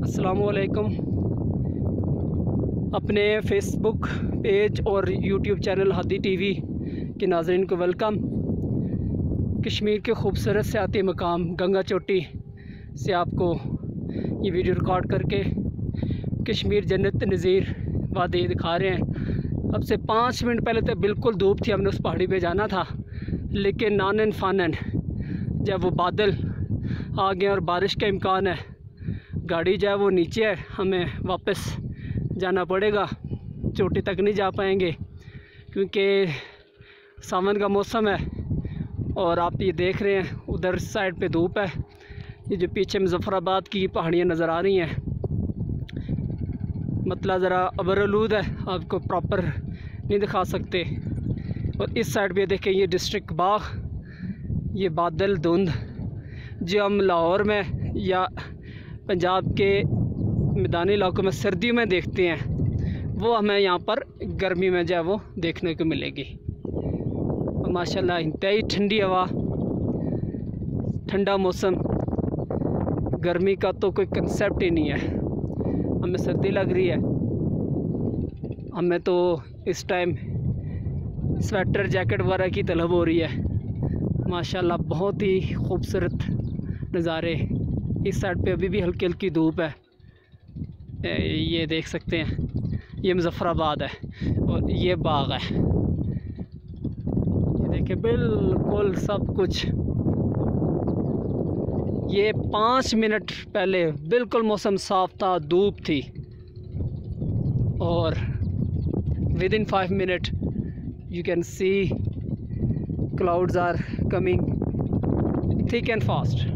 अस्सलामुअलैकुम। अपने Facebook page और यूट्यूब चैनल हादी टीवी के नाज़रीन को वेलकम। कश्मीर के खूबसूरत सियाती मकाम गंगा चोटी से आपको ये वीडियो रिकॉर्ड करके कश्मीर जन्नत नज़ीर वादी दिखा रहे हैं। अब से 5 मिनट पहले तो बिल्कुल धूप थी, हमने उस पहाड़ी पे जाना था, लेकिन नानन फानन जब वो बादल आ गए और बारिश का इम्कान है, गाड़ी जो है वो नीचे है, हमें वापस जाना पड़ेगा। चोटी तक नहीं जा पाएंगे क्योंकि सावन का मौसम है। और आप ये देख रहे हैं उधर साइड पे धूप है। ये जो पीछे मुजफ्फराबाद की पहाड़ियाँ नज़र आ रही हैं, मतलब ज़रा अबरआलूद है, आपको प्रॉपर नहीं दिखा सकते। और इस साइड पे देखें, ये डिस्ट्रिक्ट बाग, ये बादल धुंध जो हम लाहौर में या पंजाब के मैदानी इलाकों में सर्दियों में देखते हैं, वो हमें यहाँ पर गर्मी में जो है वो देखने को मिलेगी। और माशाल्लाह इंतहाई ठंडी हवा, ठंडा मौसम, गर्मी का तो कोई कंसेप्ट ही नहीं है। हमें सर्दी लग रही है, हमें तो इस टाइम स्वेटर जैकेट वगैरह की तलब हो रही है। माशाल्लाह बहुत ही खूबसूरत नज़ारे। इस साइड पे अभी भी हल्की हल्की धूप है, ये देख सकते हैं। ये मुजफ्फराबाद है और ये बाग है, ये देखिए बिल्कुल सब कुछ। ये 5 मिनट पहले बिल्कुल मौसम साफ था, धूप थी, और within 5 minute you can see clouds are coming thick and fast.